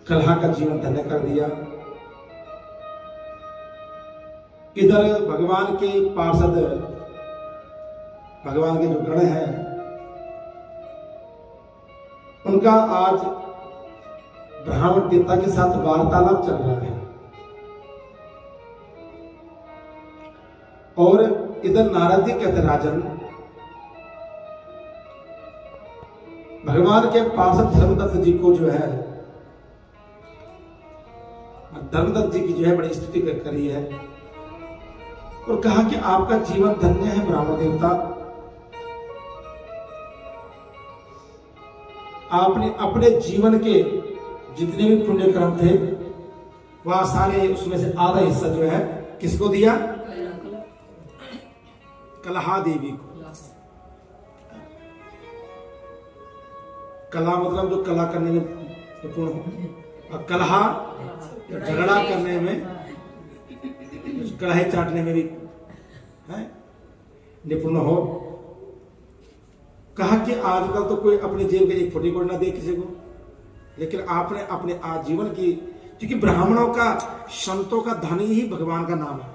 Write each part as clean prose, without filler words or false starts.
कलहा का जीवन धन्य कर दिया। इधर भगवान के पार्षद, भगवान के जो गण हैं, उनका आज ब्राह्मण देवता के साथ वार्तालाप चल रहा है। और इधर नारद जी कहते, राजन, भगवान के पार्षद धर्मदत्त जी को जो है, धर्मदत्त जी की जो है बड़ी स्तुति करी है और कहा कि आपका जीवन धन्य है ब्राह्मण देवता। आपने अपने जीवन के जितने भी पुण्य कर्म थे वह सारे, उसमें से आधा हिस्सा जो है किसको दिया? कलहा देवी को। कला मतलब जो कला करने में निपुण हो, और कलहा झगड़ा करने में, कढ़ाई चाटने में भी है निपुण हो। कहा कि आजकल तो कोई अपने जेब के एक फुटी को ना दे किसी को, लेकिन आपने अपने आजीवन की, क्योंकि ब्राह्मणों का, संतों का धन ही भगवान का नाम है,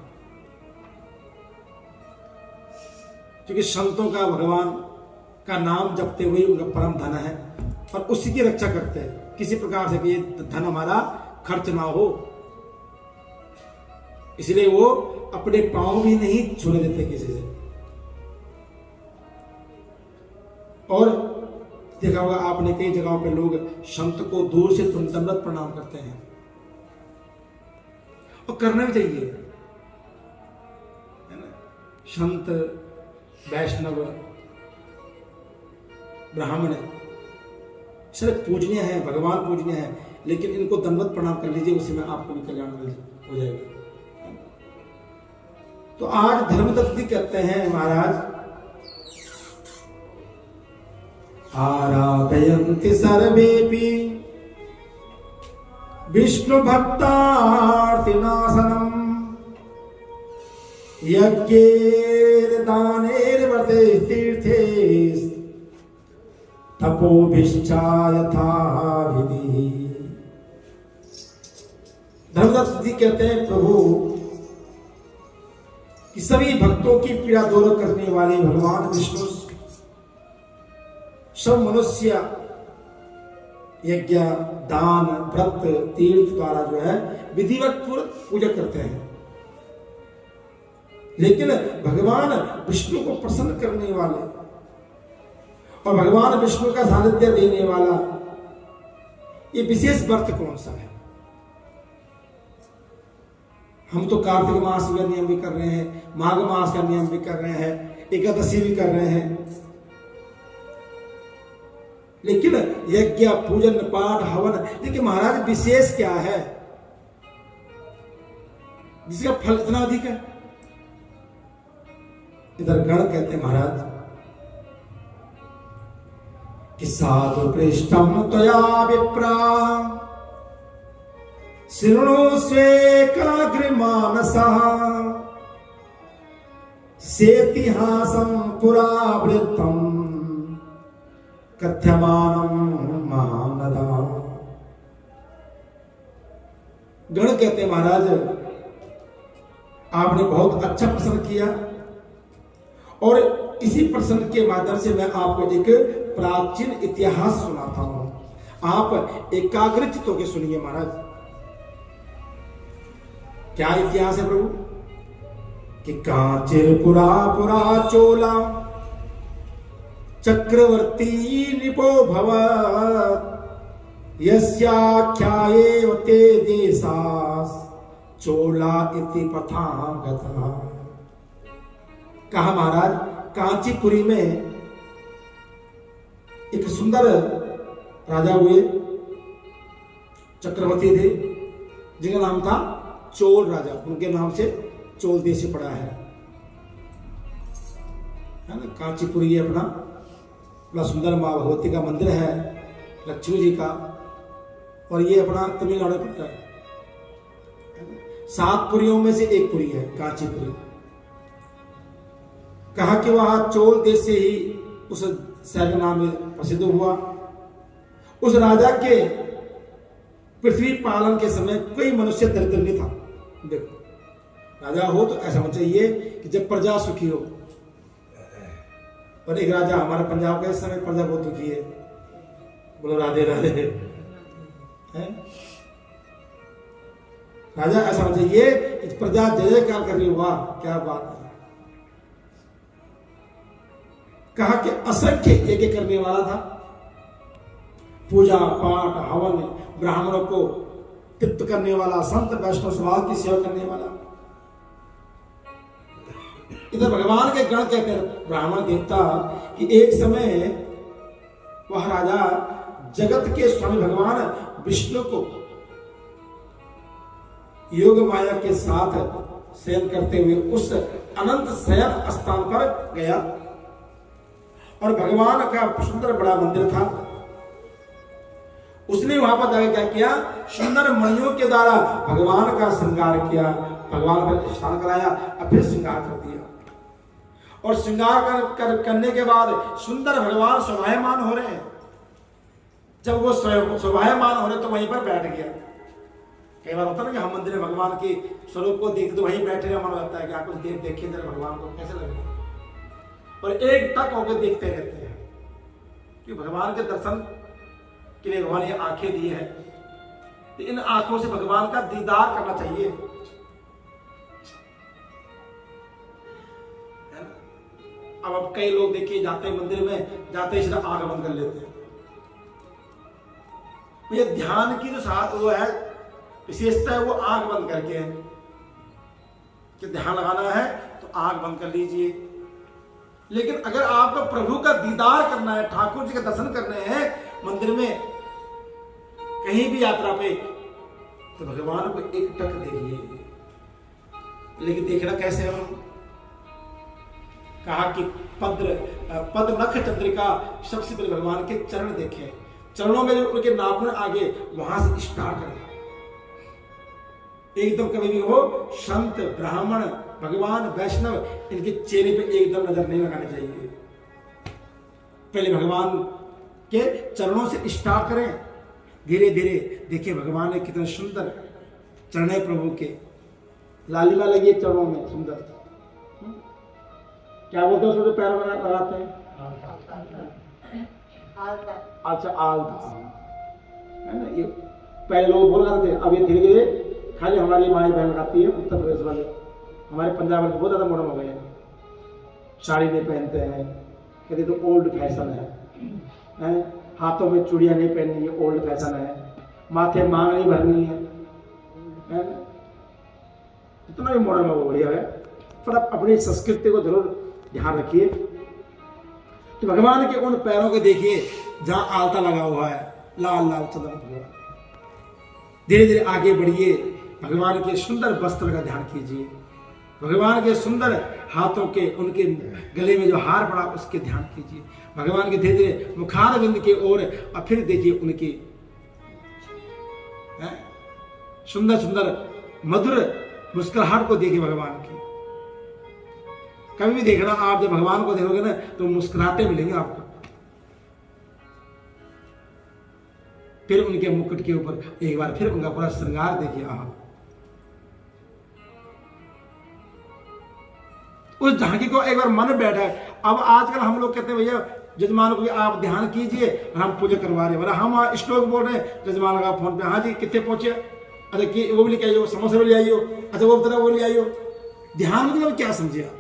क्योंकि संतों का भगवान का नाम जपते हुए उनका परम धन है और उसी की रक्षा करते हैं किसी प्रकार से कि ये धन हमारा खर्च ना हो। इसलिए वो अपने पांव भी नहीं छूने देते किसी से। और देखा होगा आपने कई जगहों पे लोग संत को दूर से दंडवत प्रणाम करते हैं, और करना भी चाहिए, है ना। संत, वैष्णव, ब्राह्मण सिर्फ पूजनीय है, भगवान पूजनीय है, लेकिन इनको दंडवत प्रणाम कर लीजिए, उसी में आपको भी कल्याण हो जाएगा। तो आज धर्मदत्त जी कहते हैं, महाराज, आराधयन्ति सर्वेपि विष्णु भक्तार्तिनाशनम् यज्ञेर दानेर्व्रते तीर्थे तपोभिश्चा यथा विधि। धर्मदत्त जी कहते हैं, प्रभु, कि सभी भक्तों की पीड़ा दूर करने वाले भगवान विष्णु सब मनुष्य यज्ञ, दान, व्रत, तीर्थ द्वारा जो है विधिवत पूजा करते हैं, लेकिन भगवान विष्णु को प्रसन्न करने वाले और भगवान विष्णु का सानिध्य देने वाला ये विशेष व्रत कौन सा है? हम तो कार्तिक मास का नियम भी कर रहे हैं, माघ मास का नियम भी कर रहे हैं, एकादशी भी कर रहे हैं, लेकिन यज्ञ, पूजन, पाठ, हवन, लेकिन महाराज विशेष क्या है जिसका फल इतना अधिक है? इधर गण कहते हैं, महाराज, कि साधु पृष्ठम त्वया विप्रा शृणु स्वेकाग्रमानसः सेतिहासं पुरावृत्तं कथ्यमानं महानदा। गण कहते हैं, महाराज, आपने बहुत अच्छा प्रश्न किया और इसी प्रश्न के माध्यम से मैं आपको एक प्राचीन इतिहास सुनाता हूं। आप एकाग्रचित होकर सुनिए महाराज। क्या इतिहास है प्रभु? कि कांचिर पुरा पुरा चोला चक्रवर्ती निपो भवत् यस्याख्यायेव ते देशास् चोला इति पथां गतः। कहा महाराज, कांचीपुरी में एक सुंदर राजा हुए, चक्रवर्ती थे, जिनका नाम था चोल राजा। उनके नाम से चोल देश पड़ा है ना। कांचीपुरी अपना बड़ा सुंदर माँ भगवती का मंदिर है, लक्ष्मी जी का, और ये अपना तमिलनाडु पड़ता है। 7 पुरियों में से एक पुरी है कांचीपुरी। कहा कि वहां चोल देश से ही उस शहर का नाम प्रसिद्ध हुआ। उस राजा के पृथ्वी पालन के समय कोई मनुष्य दरिद्र नहीं था। देखो, राजा हो तो ऐसा होना चाहिए कि जब प्रजा सुखी हो। और एक राजा हमारे पंजाब का इस समय प्रजा बहुत दुखी है, बोलो राधे राधे है। राजा ऐसा होना चाहिए कि प्रजा जय जयकार कर रही हो, वाह क्या बात है। कहा कि असंख्य यज्ञ करने वाला था, पूजा पाठ हवन ब्राह्मणों को तृप्त करने वाला, संत वैष्णव समाज की सेवा करने वाला। इधर भगवान के गण कहते हैं ब्राह्मण देवता कि एक समय वह राजा जगत के स्वामी भगवान विष्णु को योग माया के साथ शयन करते हुए उस अनंत शयन स्थान पर गया और भगवान का सुंदर बड़ा मंदिर था। उसने वहां पर जाकर क्या किया, सुंदर मणियों के द्वारा भगवान का श्रृंगार किया, भगवान पर स्नान कराया और फिर श्रृंगार कर दिया। और श्रृंगार करने के बाद सुंदर भगवान शोभायमान हो रहे हैं। जब वो शोभायमान हो रहे तो वहीं पर बैठ गया। कई बार होता है ना कि हम मंदिर में भगवान के स्वरूप को देखते तो वहीं बैठे मन लगता है कि आप कुछ देर देखिए जरा भगवान को कैसे लगेगा, और एक टक होकर देखते रहते हैं कि भगवान के दर्शन के लिए भगवान ये आंखें दी है, तो इन आंखों से भगवान का दीदार करना चाहिए, है ना। अब कई लोग देखिए जाते हैं मंदिर में, जाते ही सीधा आंख बंद कर लेते हैं। ये ध्यान की जो साथ वो है विशेषता है, वो आंख बंद करके है कि ध्यान लगाना है तो आंख बंद कर लीजिए। लेकिन अगर आपको प्रभु का दीदार करना है, ठाकुर जी के दर्शन करने हैं मंदिर में कहीं भी यात्रा पे, तो भगवान को एक टक देखिए। लेकिन देखना कैसे है, कहा कि पद नख चंद्रिका, सबसे पहले भगवान के चरण देखें, चरणों में जो उनके नाखून आगे वहां से स्टार्ट करें। एकदम कभी भी हो संत ब्राह्मण भगवान वैष्णव इनके चेहरे पे एकदम नजर नहीं लगानी चाहिए। पहले भगवान के चरणों से स्टार्ट करें, धीरे धीरे देखिए भगवान ने कितने सुंदर चरण है प्रभु के, लालिमा लगी चरणों में सुंदर। क्या बोलते हैं उसको पैर लगाते हैं, अच्छा आलता है ना। ये पहले लोग बोल रहे थे, अब ये धीरे धीरे खाली हमारी माई बहन लगाती है। उत्तर प्रदेश वाले, हमारे पंजाब वाले बहुत ज्यादा मॉडर्न हो गए हैं, साड़ी नहीं पहनते हैं, कहते तो ओल्ड फैशन है, हाथों में चूड़ियां नहीं पहननी है, ओल्ड फैशन है, माथे मांग नहीं भरनी है, इतना भी मॉडर्न हो गया है। पर आप अपनी संस्कृति को जरूर ध्यान रखिए। तो भगवान के उन पैरों को देखिए जहां आलता लगा हुआ है, लाल लाल चंद्र भगवान। धीरे धीरे आगे बढ़िए, भगवान के सुंदर वस्त्र का ध्यान कीजिए, भगवान के सुंदर हाथों के उनके गले में जो हार पड़ा उसके ध्यान कीजिए, भगवान के धीरे धीरे मुखारविंद की ओर, और फिर देखिए उनकी सुंदर सुंदर मधुर मुस्कुराहट को देखिए भगवान की। कभी भी देखना आप जब भगवान को देखोगे ना तो मुस्कुराते मिलेंगे आपको। फिर उनके मुकुट के ऊपर एक बार फिर उनका पूरा श्रृंगार देखिए। उस झांकी को एक बार मन बैठा है। अब आजकल हम लोग कहते हैं भैया जजमान को भी आप ध्यान कीजिए और हम पूजा करवा रहे हैं, हम श्लोक बोल रहे हैं, जजमान का फोन पे, हाँ जी कितने पहुंचे, अच्छा वो भी लेके आइयो, समोसे भी ले आइयो, अच्छा वो बता वो ले आइयो। ध्यान मतलब क्या समझे आप,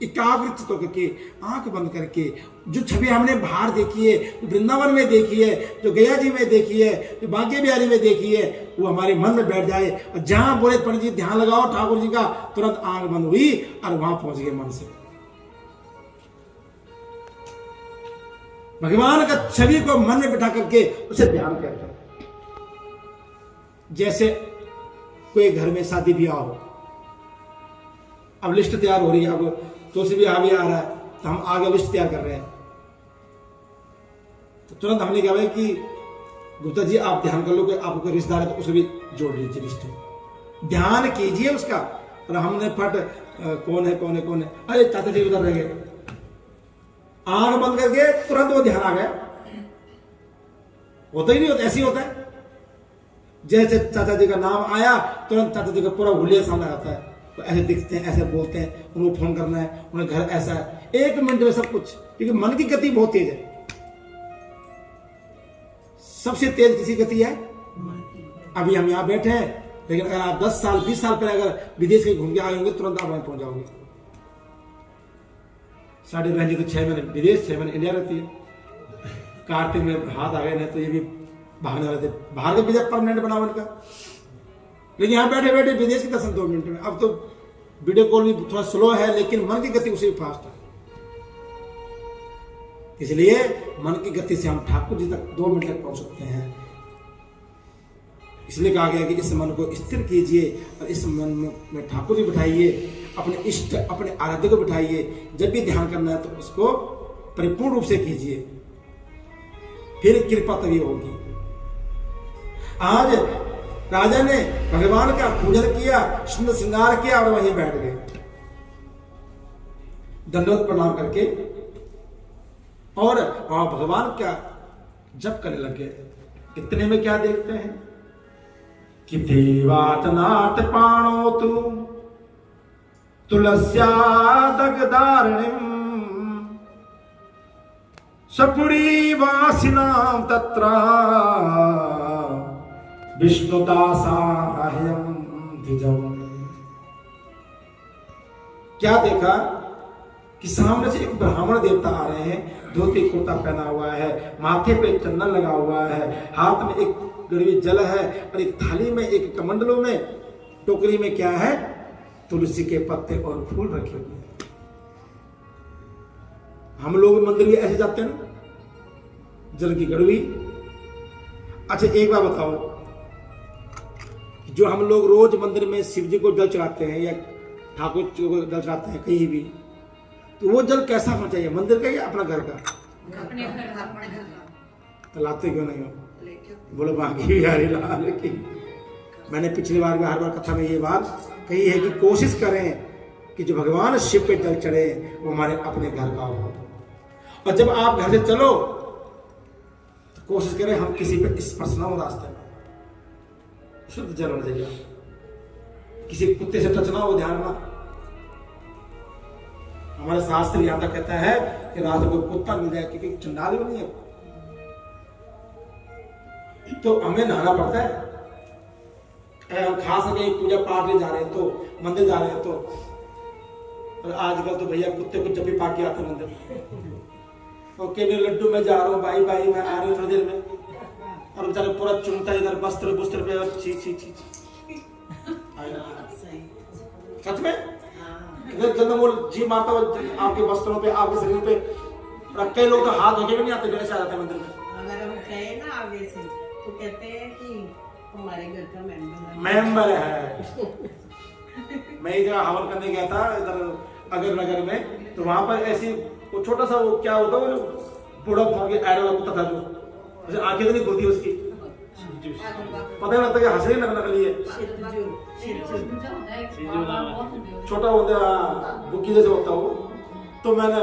एकाग्रचित होकर के आंख बंद करके जो छवि हमने बाहर देखी है, जो वृंदावन में देखी है, जो गया जी में देखी है, जो बांके बिहारी में देखी है, वो हमारे मन में बैठ जाए। और जहां बोले पंडित जी ध्यान लगाओ ठाकुर जी का, तुरंत आंख बंद हुई और वहां पहुंच गए मन से। भगवान का छवि को मन में बिठा करके उसे ध्यान करते हैं। जैसे कोई घर में शादी ब्याह हो, अब लिस्ट तैयार हो रही है, अब तुलसी ब्याह भी आ रहा है, तो हम आगे लिस्ट तैयार कर रहे हैं। तो तुरंत हमने कहा कि गुप्ता जी आप ध्यान कर लो कि आपको कोई रिश्तेदार है तो उसे भी जोड़ लीजिए लिस्ट में, ध्यान कीजिए उसका। और हमने फट कौन है कौन है कौन है, अरे चाचा जी उधर रह गए, आंख बंद करके तुरंत वो ध्यान आ गया। होता ही नहीं होता, ऐसे ही होता है। जैसे चाचा जी का नाम आया तुरंत चाचा जी का पूरा हुलिया सामने आता है, तो ऐसे दिखते हैं, ऐसे बोलते हैं, उनको फोन करना है, उन्हें घर ऐसा है, 1 मिनट में सब कुछ, क्योंकि मन की गति बहुत तेज है। सबसे तेज किसी गति है? अभी हम यहाँ बैठे हैं, लेकिन अगर आप 10 साल 20 साल पहले अगर विदेश के घूम के आए होंगे तुरंत आप वहां पहुंच जाओगे। साढ़े बहन जी तो 6 महीने विदेश, 6 महीने इंडिया रहती है। कार्तिक में हाथ आ गए, नहीं तो ये भी भागने वाले थे, बाहर का वीजा परमानेंट बनाओ इनका, लेकिन यहाँ बैठे बैठे विदेश के दर्शन 2 मिनट में। अब तो वीडियो कॉल भी थोड़ा स्लो है, लेकिन मन की गति उसे फास्ट है। इसलिए मन की गति से हम ठाकुर जी तक 2 मिनट तक पहुंच सकते हैं। इसलिए कहा गया कि इस मन को स्थिर कीजिए और इस मन में ठाकुर जी बिठाइए, अपने इष्ट अपने आराध्य को बिठाइए। जब भी ध्यान करना है तो उसको परिपूर्ण रूप से कीजिए, फिर कृपा तभी होगी। आज राजा ने भगवान का पूजन किया, सुंदर श्रृंगार किया और वहीं बैठ गए, दंडवत प्रणाम करके, और वहां भगवान का जप करने लग गए। इतने में क्या देखते हैं कि देवातनाथ पाणो तु तुलस्यादगदारणिम सपुरी वासिनाम तत्रा विष्णुदासाह्यम द्विजम। क्या देखा कि सामने से एक ब्राह्मण देवता आ रहे हैं, धोती कुर्ता पहना हुआ है, माथे पे चंदन लगा हुआ है, हाथ में एक गड़वी जल है और एक थाली में, एक कमंडलों में, टोकरी में क्या है, तुलसी के पत्ते और फूल रखे हुए हैं। हम लोग मंदिर भी ऐसे जाते हैं ना, जल की गड़वी। अच्छा एक बात बताओ, जो हम लोग रोज मंदिर में शिव जी को जल चढ़ाते हैं या ठाकुर जी को जल चढ़ाते हैं कहीं भी, तो वो जल कैसा होना चाहिए, मंदिर का या अपना घर का? अपने घर का। तो लाते क्यों नहीं हो? बोले बाकी बिहारी लाल की। मैंने पिछली बार भी हर बार कथा में ये बात कही है कि कोशिश करें कि जो भगवान शिव पे जल चढ़े वो हमारे अपने घर का हो। और जब आप घर से चलो तो कोशिश करें हम किसी पे स्पर्श ना हो रास्ते में, शुद्ध जल होना चाहिए। किसी कुत्ते से टच ना हो, ध्यान रखना। हमारे शास्त्र यहां तक कहता है कि रास्ते को कुत्ता मिल जाए, क्योंकि चंडाल भी नहीं है, तो हमें नहाना पड़ता है। हम खा सके, पूजा पाठ में जा रहे हैं तो, मंदिर जा रहे हैं तो। और आजकल तो भैया कुत्ते को जब भी पाके आते मंदिर, ओके मैं लड्डू में जा रहा हूँ, भाई भाई मैं आ रही हूँ थोड़ी देर में, और बेचारा पूरा चुनता इधर वस्त्र बुस्त्र पे, और छी छी छी सच में इधर जन्मोल जी मारता आपके वस्त्रों पे, आपके शरीर पे। और कई लोग तो हाथ धोके भी नहीं आते, गणेश आ जाते हैं मंदिर में। अगर हम कहे ना आगे से तो कहते हैं कि हमारे घर का मेंबर है। मैं एक जगह हवन करने गया था इधर अगर नगर में, तो वहां पर ऐसी वो छोटा सा वो क्या होता है, वो बूढ़ा भाग के ऐड वाला कुत्ता था, जो आंखें तो नहीं खुलती उसकी, पता नहीं लगता कि हंसने नकली है, छोटा होता है बुक्की जैसे होता वो। तो मैंने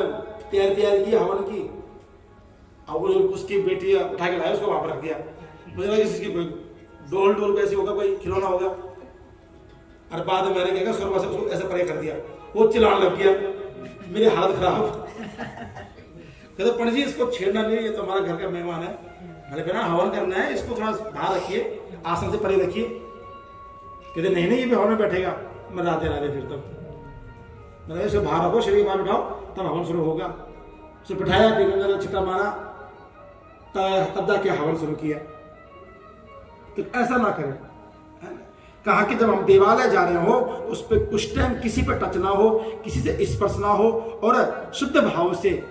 तैयार की हवन की, अब वो उसकी बेटी उठा के लाया, उसको वहां पर रख दिया। मुझे लगा इसकी डोल कैसी होगा, कोई खिलौना होगा। और बाद में मैंने क्या स्वर्ग से उसको ऐसे परे कर दिया, वो चिल्लाने लग गया, मेरी हालत खराब। कहते पंडित जी इसको छेड़ना नहीं, ये तो हमारा घर का मेहमान है। मैंने कहा हवन करना है, इसको थोड़ा बाहर रखिए, आसन से परे रखिए। कहते नहीं नहीं, ये भी हवन में बैठेगा। मैं राधे राधे फिर तब मैंने इसे बाहर रखो, शरीर बाहर बिठाओ, तब हवन शुरू होगा। उसे बिठाया, छिट्टा मारा, तब जाके हवन शुरू किया। तो ऐसा ना करें। कहा कि जब हम देवालय जा रहे हो उस पर कुछ टाइम किसी पर टच ना हो, किसी से स्पर्श ना हो, और शुद्ध भाव से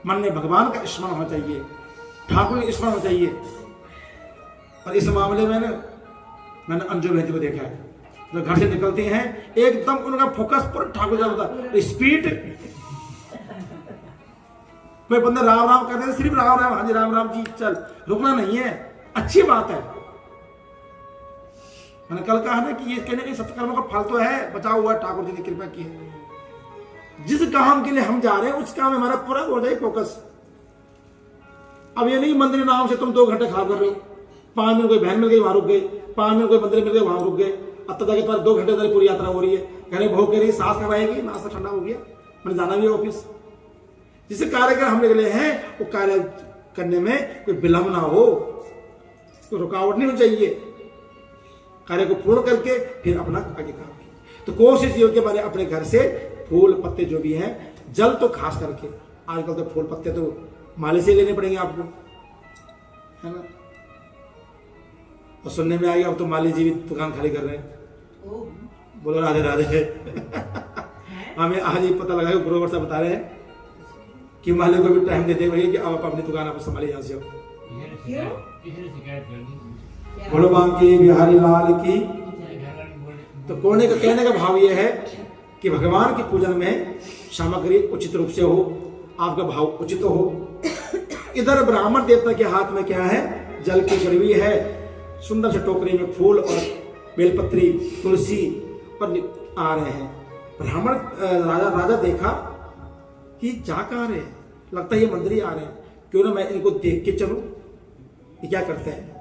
मन में भगवान का स्मरण होना चाहिए, ठाकुर का स्मरण होना चाहिए। और इस मामले में मैंने अंजू बहन को देखा है, जो घर से निकलती हैं एकदम उनका फोकस पूरा ठाकुर का होता है, स्पीड। कोई बंदा राम राम कर रहे, सिर्फ राम राम, हाँ जी राम राम जी, चल, रुकना नहीं है, अच्छी बात है। मैंने कल कहा ना कि ये कहने के सत्कर्मों का फल तो है, बचा हुआ ठाकुर जी ने कृपा की है। जिस काम के लिए हम जा रहे हैं उस काम में हमारा पूरा हो जाए फोकस। अब ये नहीं मंदिर नाम से तुम 2 घंटे खा कर रहे हो, 5 मिनट कोई बहन मिल गई वहां रुक गए, 5 मिनट कोई मंदिर मिल गए वहां रुक गए। अब तक जाके तुम्हारे 2 घंटे पूरी यात्रा हो रही है, कहने भूख कह रही, सांस कब आएगी, नाश्ता ठंडा हो गया, मैंने जाना भी है ऑफिस। जिसे कार्य कर हम निकले हैं वो कार्य करने में कोई विलंब ना हो, कोई रुकावट नहीं होनी चाहिए, कार्य को पूर्ण करके फिर अपना आगे काम। तो कोशिश ये हो कि हमारे अपने घर से फूल पत्ते जो भी हैं, जल तो खास करके, आजकल तो फूल पत्ते तो माले से लेने पड़ेंगे आपको, है ना। और सुनने में आएगा अब तो माली जी भी दुकान खाली कर रहे हैं। बोलो राधे राधे। हमें आज ही पता लगा, गुरुवर साहब बता रहे हैं कि माली को भी टाइम देते हुए कि अब आप अपनी दुकान आप संभालिए, यहाँ से बोलो बांके बिहारी लाल की। तो कहने का भाव यह है कि भगवान के पूजन में सामग्री उचित रूप से हो, आपका भाव उचित हो। इधर ब्राह्मण देवता के हाथ में क्या है, जल की गड़वी है, सुंदर से टोकरी में फूल और बेलपत्री तुलसी पर आ रहे हैं। ब्राह्मण राजा देखा कि जा कहाँ रहे हैं, लगता है ये मंदिर ही आ रहे हैं, क्यों ना मैं इनको देख के चलूं, ये क्या करते हैं।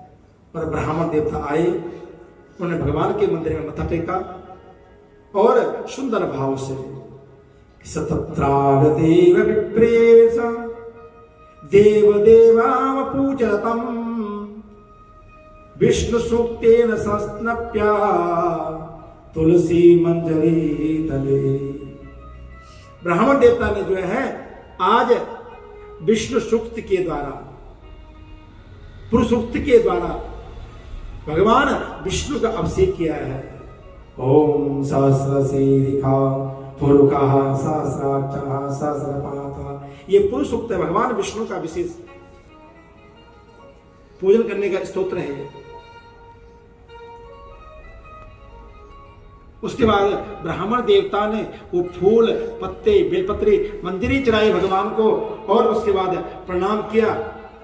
पर ब्राह्मण देवता आए, उन्होंने भगवान के मंदिर में मत्था टेका और सुंदर भाव से सतत्रावदेव विप्रेश देव देवाम पूजतम विष्णु सूक्तेन संस्नप्या तुलसी मंजरी तले। ब्राह्मण देवता ने जो है आज विष्णु सूक्त के द्वारा, पुरुष सूक्त के द्वारा भगवान विष्णु का अभिषेक किया है। ओम सहस्रशीरिखा पुरुषः सहस्राक्षः सहस्रपातः, ये पुरुष सूक्त है, भगवान विष्णु का विशेष पूजन करने का स्तोत्र है। उसके बाद ब्राह्मण देवता ने वो फूल पत्ते बेलपत्री मंदिर ही चढ़ाए भगवान को, और उसके बाद प्रणाम किया।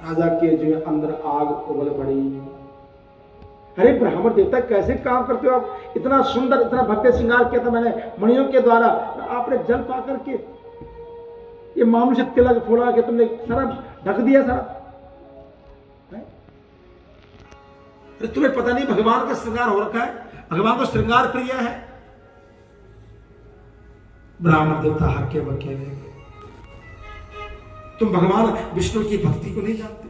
राजा के जो अंदर आग उबल पड़ी। अरे ब्राह्मण देवता कैसे काम करते हो आप, इतना सुंदर इतना भव्य श्रृंगार किया था मैंने मणियों के द्वारा, आपने जल पा करके ये मामूली से तिलक फोड़ा के तुमने सारा ढक दिया सारा। अरे तुम्हें पता नहीं भगवान का श्रृंगार हो रखा है, भगवान को श्रृंगार प्रिय है। ब्राह्मण देवता हक्के बक्के रह गए। तुम भगवान विष्णु की भक्ति को नहीं जानते,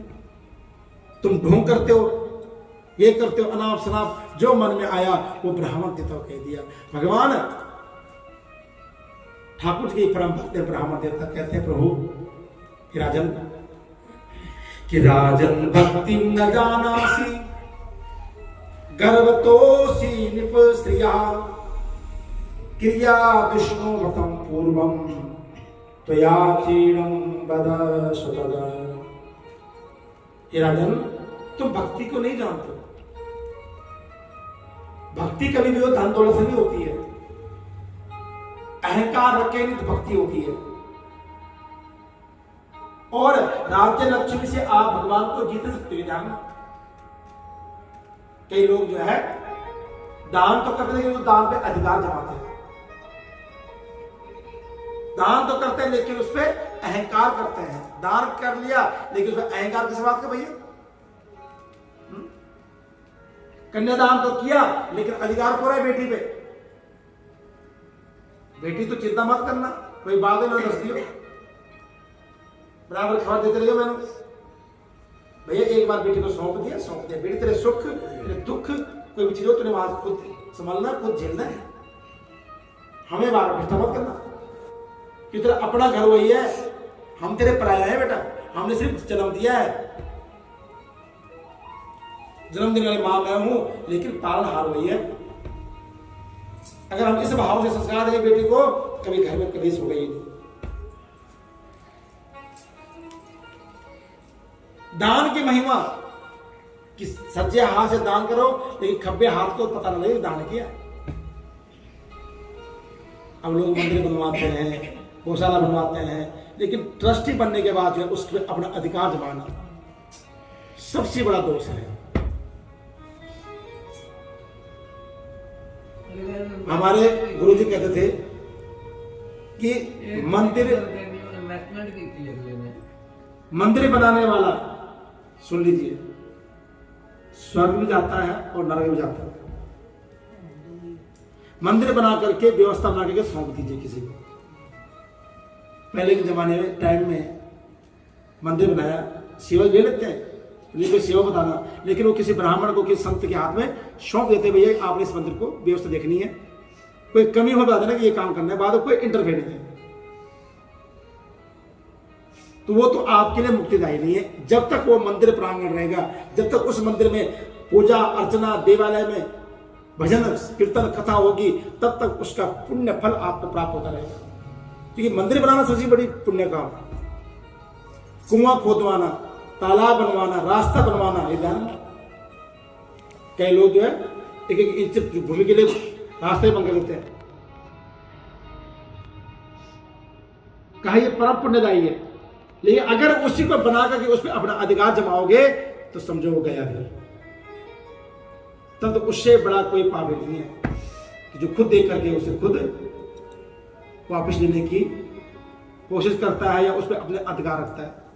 तुम ढोंग करते हो, ये करते हो, अनाप शनाप जो मन में आया वो ब्राह्मण देवता को कह दिया। भगवान ठाकुर जी के परम भक्त ब्राह्मण देवता कहते हैं, प्रभु कि राजन भक्ति न जानासी गर्वतोषी निप स्त्रिया क्रिया विष्णु भक्तम पूर्वम त्वया चीणम बद सुतद। हे राजन, तुम भक्ति को नहीं जानते। भक्ति कभी भी वो धन दौलत से नहीं होती है, अहंकार रखे नहीं तो भक्ति होती है। और राज्य लक्ष्मी से आप भगवान को जीत सकते हो। ध्यान, कई लोग जो है दान तो करते हैं लेकिन दान पे अधिकार जमाते हैं, दान तो करते हैं लेकिन उस पर अहंकार करते हैं। दान कर लिया लेकिन उस पर अहंकार किस बात का भैया। कन्यादान तो किया लेकिन अधिकार पूरा है बेटी पे। बेटी तो चिंता मत करना, कोई बाद में दस दियो, बराबर खबर देते रहिए। मैंने भैया एक बार बेटी को सौंप दिया, बेटी तेरे सुख तेरे दुख कोई भी चीज हो तूने वहां खुद संभालना, खुद झेलना है, हमें बार बेटा मत करना, कि तेरा अपना घर वही है, हम तेरे पराया है बेटा, हमने सिर्फ जन्म दिया है, जन्म देने वाली मां मैं हूं लेकिन पालनहार वही है। अगर हम इस भाव से संस्कार देंगे बेटी को, कभी घर में कलेश हो गई। दान की महिमा कि सच्चे हाथ से दान करो लेकिन खब्बे हाथ को पता न लगे दान किया। अब लोग मंदिर बनवाते हैं, गौशाला बनवाते हैं, लेकिन ट्रस्टी बनने के बाद जो है उसमें अपना अधिकार जमाना सबसे बड़ा दोष है। हमारे गुरुजी कहते थे कि मंदिर बनाने वाला, सुन लीजिए, स्वर्ग भी जाता है और नरक भी जाता है। मंदिर बना करके, व्यवस्था बना करके सौंप दीजिए किसी को। पहले के जमाने में, टाइम में मंदिर बनाया, सेवा ले लेते हैं, नहीं कोई सेवा बताना, लेकिन वो किसी ब्राह्मण को, किसी संत के हाथ में सौंप देते, भैया आपने इस मंदिर को व्यवस्था देखनी है, कोई कमी हो बता देना कि ये काम करना है, बाद में कोई इंटरफेयर नहीं है। तो वो तो आपके लिए मुक्तिदायी नहीं है। जब तक वो मंदिर प्रांगण रहेगा, जब तक उस मंदिर में पूजा अर्चना, देवालय में भजन कीर्तन कथा होगी, तब तक उसका पुण्य फल आपको प्राप्त होता रहेगा। क्योंकि मंदिर बनाना सबसे बड़ी पुण्य काम है। कुआं खोदवाना, तालाब बनवाना, रास्ता बनवाना, ये ध्यान। कई लोग जो है एक एक इंच भूमि के लिए रास्ते बन कर देते हैं। कहा ये परम पुण्यदायी है, लेकिन अगर उसी को बना करके उस पर अपना अधिकार जमाओगे तो समझो वो गया फिर। तब तो उससे बड़ा कोई पाप नहीं है कि जो खुद देख करके उसे खुद वापस लेने की कोशिश करता है या उस पर अपने अधिकार रखता है।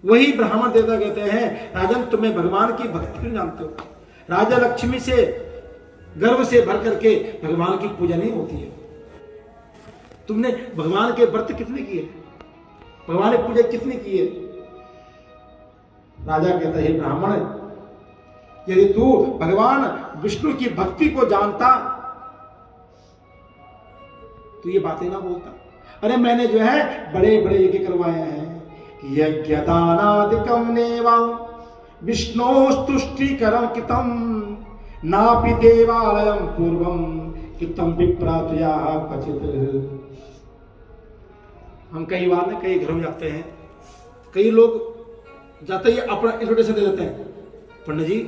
वही ब्राह्मण देवता कहते हैं, राजन तुम्हें भगवान की भक्ति क्यों जानते हो? राजा लक्ष्मी से गर्व से भर करके भगवान की पूजा नहीं होती है। तुमने भगवान के व्रत कितने किए, भगवान की पूजा कितनी की है? राजा कहता है, ब्राह्मण यदि तू भगवान विष्णु की भक्ति को जानता तो ये बातें ना बोलता। अरे मैंने जो है बड़े बड़े यज्ञ करवाए हैं, यज्ञ दानादिकम नेवं विष्णोस्तुष्टिकरं कृतं नापि देवालयं पूर्वं कृतं विप्रातया क्वचित्। हम कई बार कई घरों में जाते हैं, कई लोग जाते ही अपना इन्विटेशन दे देते हैं, पंडित जी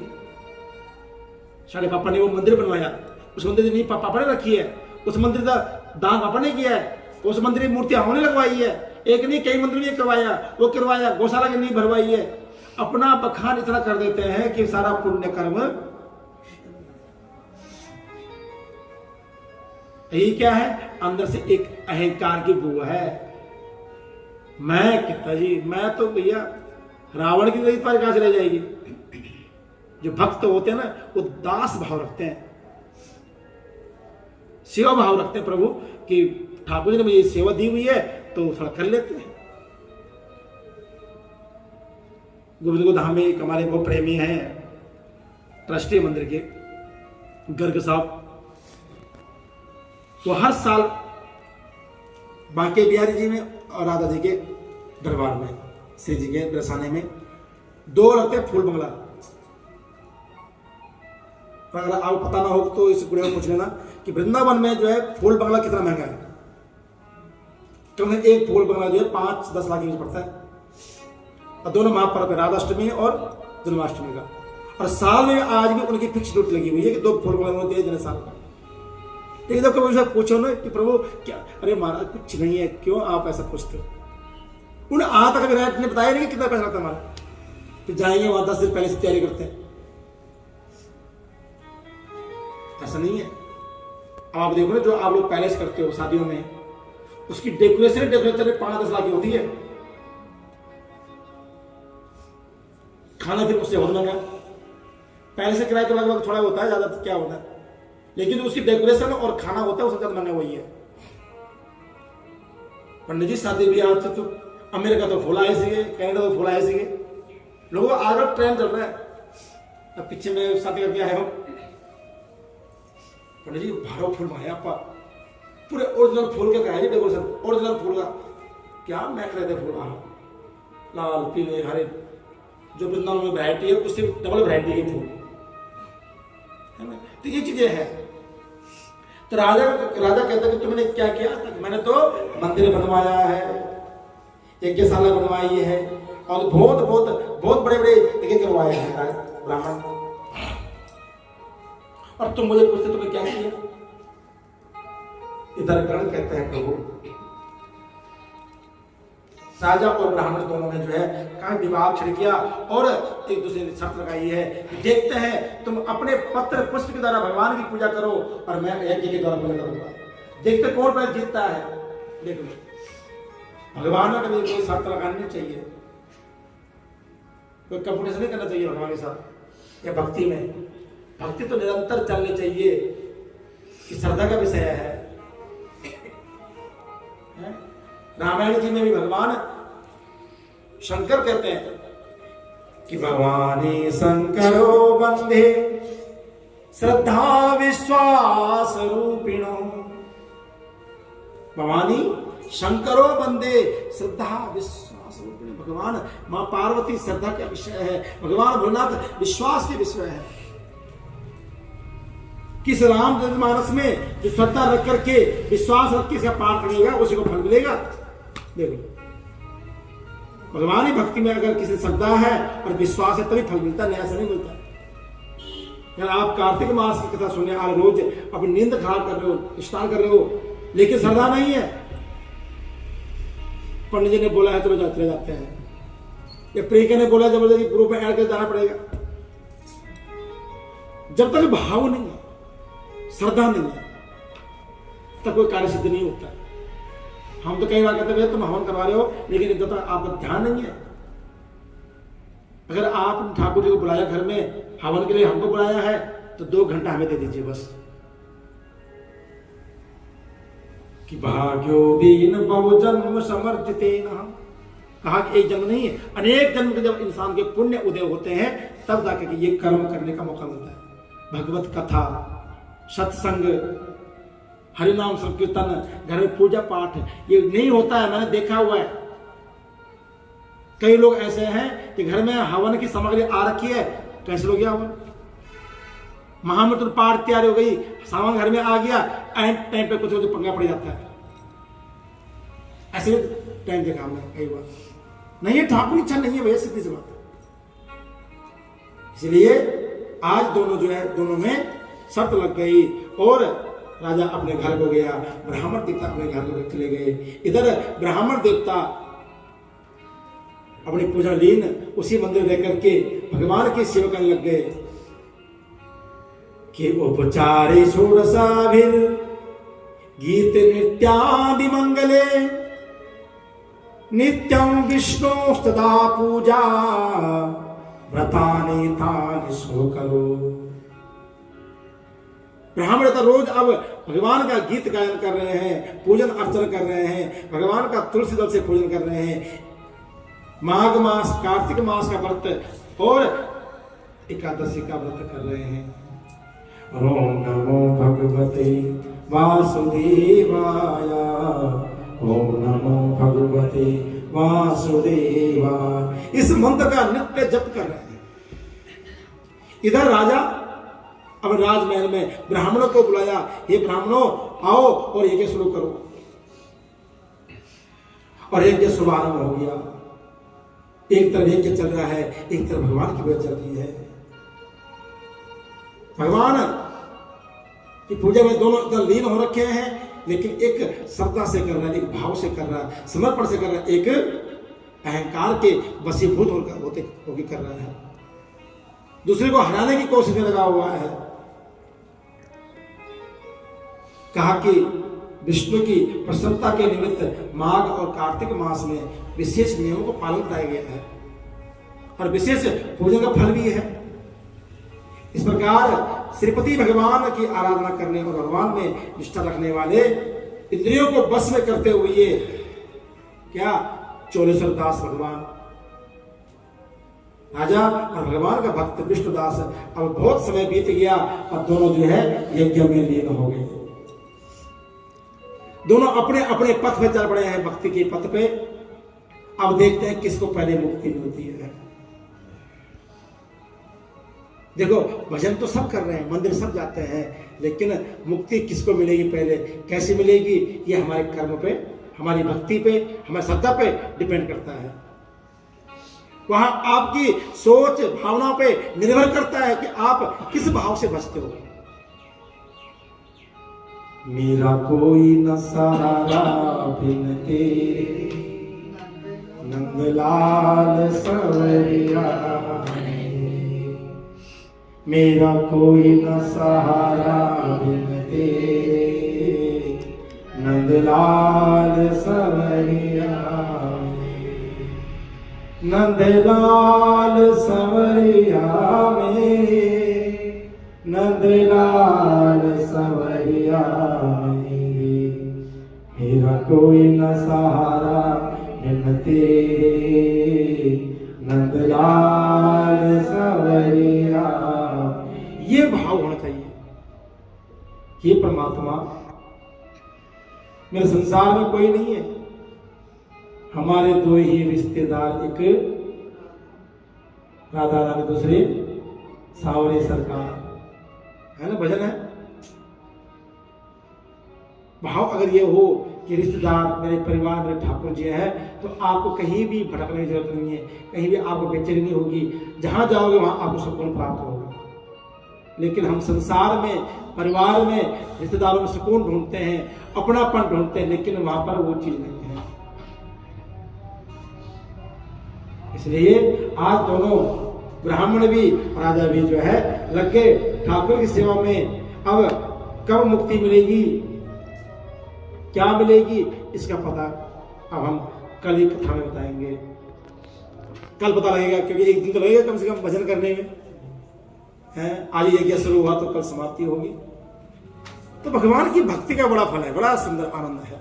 साढ़े पापा ने वो मंदिर बनवाया, उस मंदिर की नींव पापा ने रखी है, उस मंदिर का दान पापा ने किया है, उस मंदिर की मूर्तियां हमने लगवाई है, एक नहीं कई मंदिर में करवाया, वो करवाया, गौशाला की नींव भरवाई है। अपना बखान इतना कर देते हैं कि सारा पुण्य कर्म यही क्या है, अंदर से एक अहंकार की गो है। मैं कितना जी, मैं तो भैया रावण की गई पर कहां चले जाएगी। जो भक्त होते हैं ना, वो दास भाव रखते हैं, सेवा भाव रखते हैं प्रभु कि ठाकुर जी ने मुझे सेवा दी हुई है तो थोड़ा कर लेते हैं। गोविंद को धाम में एक हमारे बहुत प्रेमी हैं, ट्रस्टी मंदिर के गर्ग साहब, तो हर साल बांके बिहारी जी में और राधा जी के दरबार में, श्री जी के बरसाने में 2 रखते हैं फूल बंगला। अगर आपको पता ना हो तो इस गुड़े में पूछ लेना कि वृंदावन में जो है फूल बंगला कितना महंगा है। तो एक फूल बंगला जो है 5-10 लाख की पड़ता है, और दोनों महापर्व है, राधाष्टमी और जन्माष्टमी का। और साल में आज भी उनकी फिक्स ड्यूटी लगी हुई है कि 2 फूल बंगला होते हैं साल का। लेकिन जब कभी पूछो ना कि प्रभु क्या, अरे महाराज कुछ नहीं है, क्यों आप ऐसा पूछते हो? उन्हें आज तक विराट ने बताया नहीं कि कितना पैसा लगता हमारा, तो जाएंगे वहां 10 दिन पहले से तैयारी करते हैं। ऐसा नहीं है। आप देखो ना, जो आप लोग पैलेस करते हो शादियों में, उसकी डेकोरेशन 5-10 लाख की होती है, खाना फिर उससे बहुत महंगा। पैलेस से किराया तो लगभग थोड़ा होता है, ज्यादा क्या होता है, लेकिन उसकी डेकोरेशन और खाना होता है उससे ज्यादा महंगा वही है। पंडित जी शादी ब्याह तो अमेरिका तो फूल आए सीगे, कनाडा तो फूल आए सीगे, लोगों का आगे ट्रेंड चल रहा है। अब पीछे में शादी करके आए हो, पंडित जी भारो फूल माया आपका, पूरे ओरिजिनल फूल का है डेकोरेशन, ओरिजिनल फूल का क्या महक रहे थे फूल, लाल पीले हरे, जो वृंदावन में वैरायटी है उससे डबल वैरायटी के फूल है ना। तो ये चीजें हैं। तो राजा कहता है कि तुमने क्या किया? मैंने तो मंदिर बनवाया है, यज्ञशाला बनवाई है, और बहुत बड़े बड़े यज्ञ करवाए हैं ब्राह्मण। और तुम मुझे पूछते तुमने क्या किया? इधर गण कहते हैं प्रभु, राजा और ब्राह्मण दोनों ने जो है कहा विवाद छिड़ किया और एक दूसरे ने शर्त लगाई है कि देखते हैं तुम अपने पत्र पुष्प के द्वारा भगवान की पूजा करो और मैं यज्ञ के द्वारा पूजा करूंगा, देखते कौन पहले जीतता है। देख लो, भगवान में कभी कोई शर्त लगानी नहीं चाहिए। कोई कंपटीशन नहीं करना चाहिए भगवान के साथ या भक्ति में। भक्ति तो निरंतर चलनी चाहिए कि श्रद्धा का विषय है। रामायण जी में भी भगवान शंकर कहते हैं कि भगवानी शंकरो वंदे श्रद्धा विश्वास रूपिणो। भवानी शंकरो वंदे श्रद्धा विश्वास रूपिणो। भगवान मां पार्वती श्रद्धा का विषय है, भगवान भोलेनाथ विश्वास के विषय है। किस रामचरितमानस में जो श्रद्धा रख करके विश्वास रख के इसका पाठ करेगा उसी को फल मिलेगा। देखो भगवान ही भक्ति में अगर किसी श्रद्धा है और विश्वास है तभी फल मिलता है, नहीं ऐसा नहीं मिलता। यार आप कार्तिक मास की कथा सुने, आज रोज अपनी नींद खराब कर रहे हो, स्नान कर रहे हो, लेकिन श्रद्धा नहीं है। पंडित जी ने बोला है तो चले जाते हैं, या प्रियंका ने बोला जबरदस्ती ग्रुप में ऐड कर जाना पड़ेगा। जब तक भाव नहीं है, श्रद्धा नहीं है, तब कोई कार्य सिद्ध नहीं होता है। हम तो कई बार कहते हैं तुम हवन करवा रहे हो, लेकिन जब तक आपका ध्यान नहीं है। अगर आप ठाकुर जी को बुलाया घर में हवन के लिए, हमको बुलाया है तो 2 घंटा हमें दे दीजिए बस। कि भाग्यो दीन बहु जन्म समर्जितेन, कहा कि एक जन्म नहीं है, अनेक जन्म के जब इंसान के पुण्य उदय होते हैं तब जाकर के ये कर्म करने का मौका मिलता है। भगवत कथा, सत्संग, हरिनाम संकीर्तन, घर में पूजा पाठ, ये नहीं होता है। मैंने देखा हुआ है कई लोग ऐसे हैं कि घर में हवन की सामग्री आ रखी है, कैसे हो गया हवन, महामंत्र पाठ तैयार हो गई, सामान घर में आ गया, एंड टाइम पे कुछ पंगा पड़ जाता है। ऐसे टाइम देखा हमने कई बार। नहीं है ठाकुर इच्छा नहीं है भैया, सीधी सी बात है। इसलिए आज दोनों जो है, दोनों में शर्त लग गई और राजा अपने घर को गया, ब्राह्मण देवता अपने घर को चले गए। इधर ब्राह्मण देवता अपनी पूजा लीन उसी मंदिर लेकर के भगवान की सेवा करने लग गए कि उपचारे षोडशाभिर गीत नृत्यादि मंगले नित्यं विष्णु सदा पूजा व्रतानि तानि सो करो। ब्राह्मण तो रोज अब भगवान का गीत गायन कर रहे हैं, पूजन अर्चन कर रहे हैं, भगवान का तुलसी दल से पूजन कर रहे हैं। माघ मास, कार्तिक मास का व्रत और एकादशी का व्रत कर रहे हैं। ओम नमो भगवते वासुदेवाय, ओम नमो भगवते वासुदेवाय, इस मंत्र का नित्य जप कर रहे हैं। इधर राजा अब राजमहल में ब्राह्मणों को बुलाया, ये ब्राह्मणों आओ और यज्ञ शुरू करो। और यज्ञ शुभारंभ हो गया। एक तरफ यज्ञ चल रहा है, एक तरफ भगवान की पूजा चल रही है। भगवान की पूजा में दोनों इधर लीन हो रखे हैं, लेकिन एक श्रद्धा से कर रहा है, एक भाव से कर रहा है, समर्पण से कर रहा है, एक अहंकार के वशीभूत होते कर रहा है। दूसरे को हराने की कोशिश में लगा हुआ है। कहा कि विष्णु की प्रसन्नता के निमित्त माघ और कार्तिक मास में विशेष नियमों को पालन कराया गया है और विशेष पूजन का फल भी है। इस प्रकार श्रीपति भगवान की आराधना करने और भगवान में निष्ठा रखने वाले, इंद्रियों को बस में करते हुए क्या चोलेश्वर दास भगवान राजा और भगवान का भक्त विष्णुदास, अब बहुत समय बीत गया और दोनों जो है यज्ञ में लीन हो गए। दोनों अपने अपने पथ पे चल पड़े हैं, भक्ति के पथ पे। अब देखते हैं किसको पहले मुक्ति मिलती है। देखो भजन तो सब कर रहे हैं, मंदिर सब जाते हैं, लेकिन मुक्ति किसको मिलेगी पहले, कैसे मिलेगी, ये हमारे कर्म पे, हमारी भक्ति पे, हमारी श्रद्धा पे डिपेंड करता है। वहां आपकी सोच भावनाओं पे निर्भर करता है कि आप किस भाव से बचते हो। मेरा कोई न सहारा बिन तेरे, नंदलाल सवरिया, मेरा कोई न सहारा बिन तेरे, नंदलाल सवरिया। नंदलाल सवरिया मेरे, नंदलाल सवरिया मेरे, मेरा कोई न सहारा बिन तेरे, नंदलाल सवरिया। ये भाव होना चाहिए। ये परमात्मा, मेरे संसार में कोई नहीं है, हमारे दो ही रिश्तेदार, एक राधा रानी, दूसरे सावरे सरकार, है ना, भजन है। भाव अगर ये हो कि रिश्तेदार मेरे परिवार में ठाकुर जी है, तो आपको कहीं भी भटकने की जरूरत नहीं है, कहीं भी आपको बेचैनी नहीं होगी, जहां जाओगे वहां आपको सुकून प्राप्त होगा। लेकिन हम संसार में, परिवार में, रिश्तेदारों में सुकून ढूंढते हैं, अपनापन ढूंढते हैं, लेकिन वहां पर वो चीज नहीं है। इसलिए आज दोनों ब्राह्मण भी, राजा भी जो है लग गए ठाकुर की सेवा में। अब कब मुक्ति मिलेगी, क्या मिलेगी, इसका पता अब हम कल ही कथा में बताएंगे। कल पता लगेगा, क्योंकि एक दिन तो लगेगा कम से कम भजन करने में है। आज यज्ञ शुरू हुआ तो कल समाप्ति होगी। तो भगवान की भक्ति का बड़ा फल है, बड़ा सुंदर आनंद है।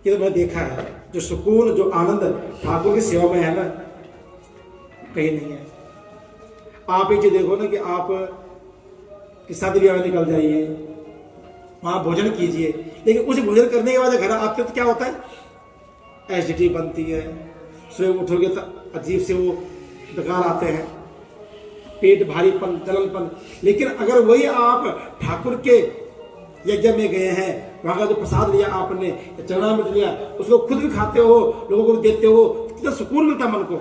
ये तो मैंने देखा है, जो सुकून, जो आनंद ठाकुर की सेवा में है ना, कहीं नहीं है। आप एक चीज देखो ना कि आप शादी ब्याह में निकल जाइए, वहां भोजन कीजिए, लेकिन उस भोजन करने के बाद घर आते तो क्या होता है, एसिडिटी बनती है, सुबह उठोगे तो अजीब से वो डकार आते हैं, पेट भारीपन, जलनपन। लेकिन अगर वही आप ठाकुर के यज्ञ में गए हैं, वहां का जो प्रसाद लिया आपने, चरणामृत लिया, उसको खुद भी खाते हो, लोगों को भी देते हो, कितना सुकून मिलता मन को।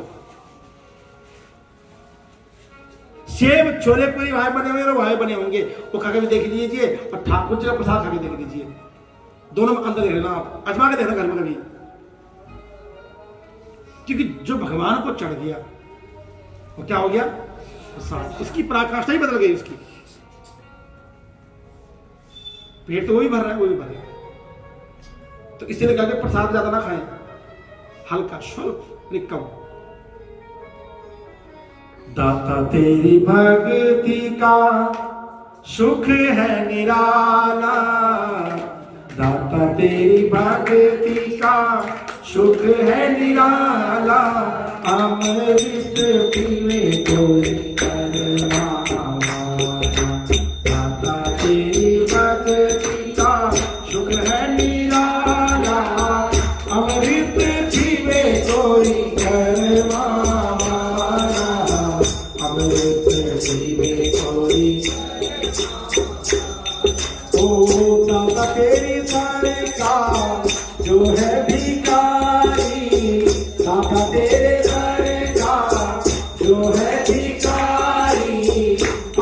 सेब छोले पूरी वहां बने हुए और वहां बने होंगे, वो खा के भी देख लीजिए, और ठाकुर जी का प्रसाद खा के देख लीजिए, दोनों में अंदर देख लेना, आप अजमा के देखना घर में कभी। क्योंकि जो भगवान को चढ़ गया वो क्या हो गया, प्रसाद, उसकी पराकाष्ठा ही बदल गई उसकी। पेट तो वही भर रहा है, वही भर रहा है। तो इसीलिए कहते प्रसाद ज्यादा ना खाएं, हल्का, स्वल्प, कम। दाता तेरी भक्ति का सुख है निराला, दाता तेरी भक्ति का सुख है निराला, अमृत पीने को करवाना। दाता तेरी भक्ति का सुख है निराला, अमृत पीने कोई करवाना, अमृत पीने कोई। ओ दाता तेरी सरकार जो है भिखारी, दाता तेरे सरकार जो है भिखारी,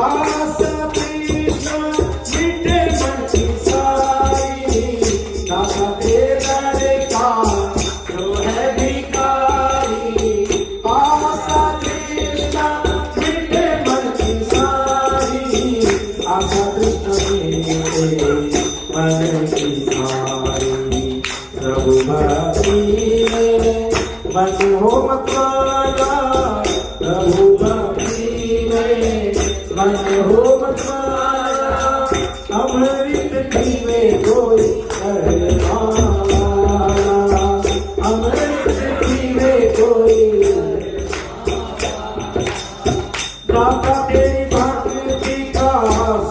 आशा तृष्णा मिटे मन की सारी, दाता तेरे सरकार जो है भिखारी, आशा तृष्णा मिटे मन की सारी, आशा तृष्णा मिटे मन की सारी। प्रभु भक्ति में मन हो मतवाला, प्रभु भक्ति में मन हो मतवाला, अमृत पीवे कोई करवाला, अमृत पीवे कोई। दाता तेरी भक्ति का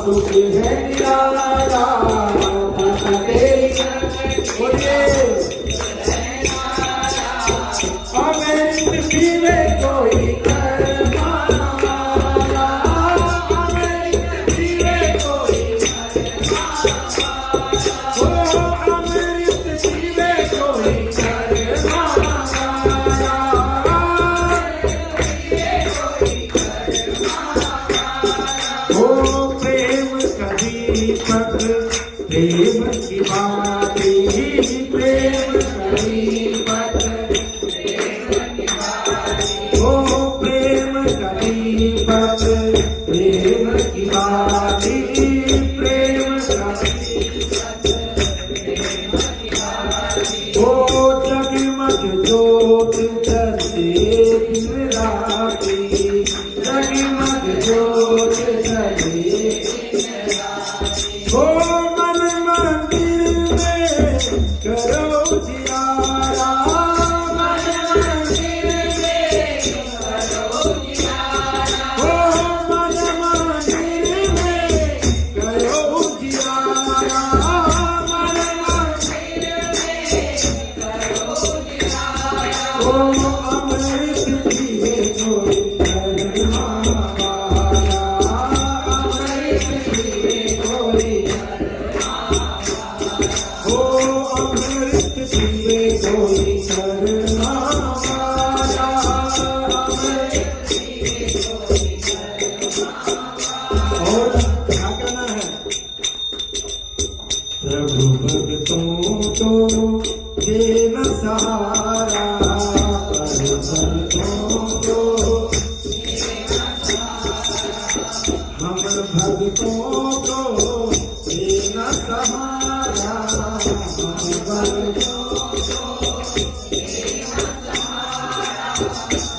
सुख है निराला, दाता तेरी अमृत पीवे कोई करवाला, अमृत पीवे कोई करवाला, ओ अमृत पीवे कोई करवाला, ओ प्रेम कभी पक, प्रेम की बाती, प्रेम कभी पक, ओ प्रेम कभी पक, प्रेम की बाती, प्रेम कभी, ओ जगमग ज्योत जलते ओ मन मंदिर में करो जियारा, मन मंदिर में करो जियारा, ओ मन मंदिर में करो जियारा, मन मंदिर में करो जियारा, ओ अमृत पिए कोई करना वाला, अमृत पिए कोई करना वाला, ओ अमृत पिए कोई करना वाला, अमृत पिए कोई करना वाला। और क्या करना है? प्रभु भक्तों को देना सहारा, प्रभु भक्तों को हम भक्तों को देना सहारा, हम भक्तों को देना सहारा,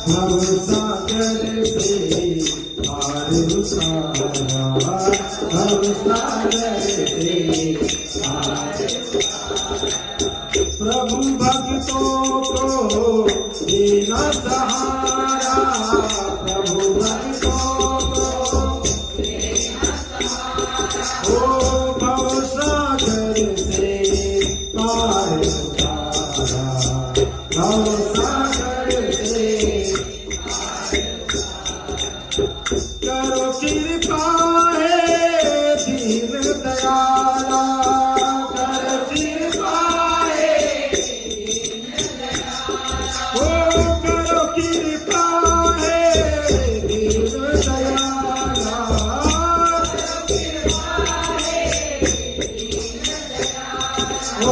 भव सागर से पार उतारा, भव सागर से पार उतारा, प्रभु भक्तों को देना सहारा, प्रभु भक्तों को देना सहारा, ओ भव सागर से पार उतारा, भव सागर से पार उतारा। करो कृपा है दीन दयाला, करो कृपा है दीन दयाला, ओ करो कृपा है दीन दयाला, ओ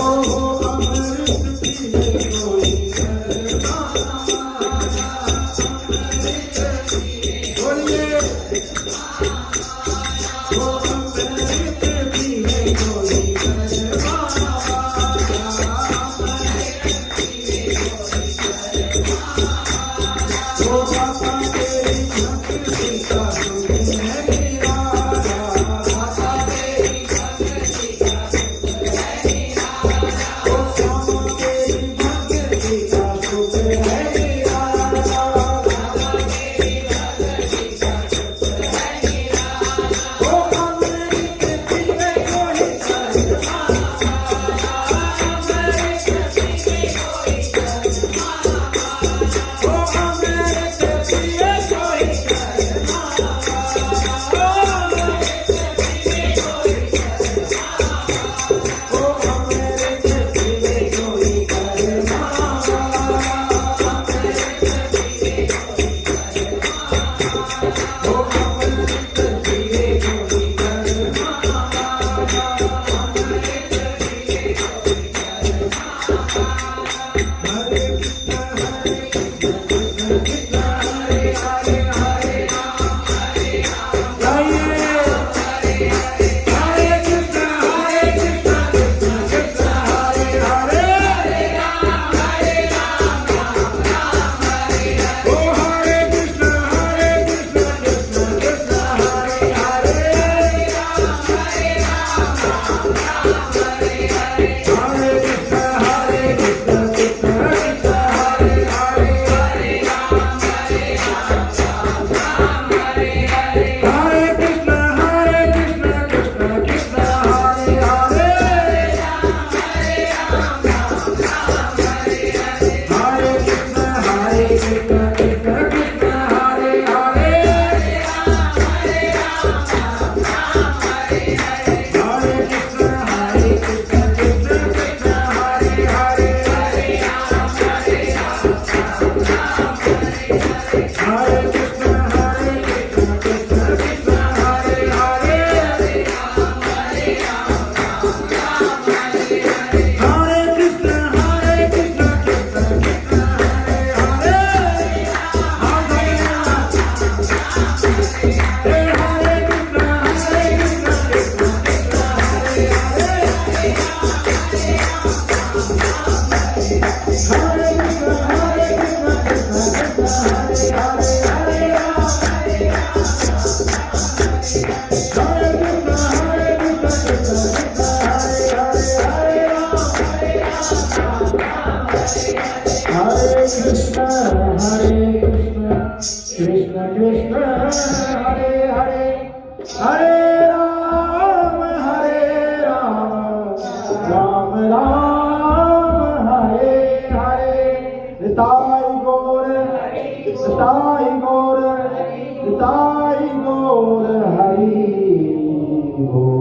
अमृत पिए कोई करना वाला, अमृत पिए बोलिए, ओ अमृत पिए कोई करना वाला, अमृत पिए कोई करना वाला, ओ बाबा तेरी भक्ति का सुख है निराला, बाबा तेरी भक्ति का सुख है निराला, ओ स्वामी तेरी भक्ति का सुख है निराला, बाबा तेरी भक्ति का सुख है निराला, ओ अमृत पिए कोई करना वाला, अमृत पिए कोई करना वाला, ओ अमृत पिए कोई करना वाला, ओ अमृत पिए कोई करना वाला, अमृत पिए कोई करना वाला, ओ अमृत पिए कोई करना वाला, अमृत पिए कोई करना वाला। हरे कृष्ण हरे कृष्ण कृष्ण कृष्ण हरे हरे, हरे राम हरे राम, हरे हरे कृष्ण कृष्ण कृष्ण हरे हरे, हरे राम राम राम हरे हरे, ओ हरे कृष्ण कृष्ण कृष्ण हरे कृष्ण कृष्ण कृष्ण हरे हरे हरे राम राम राम हरे हरे निताई गौर हरि बोल।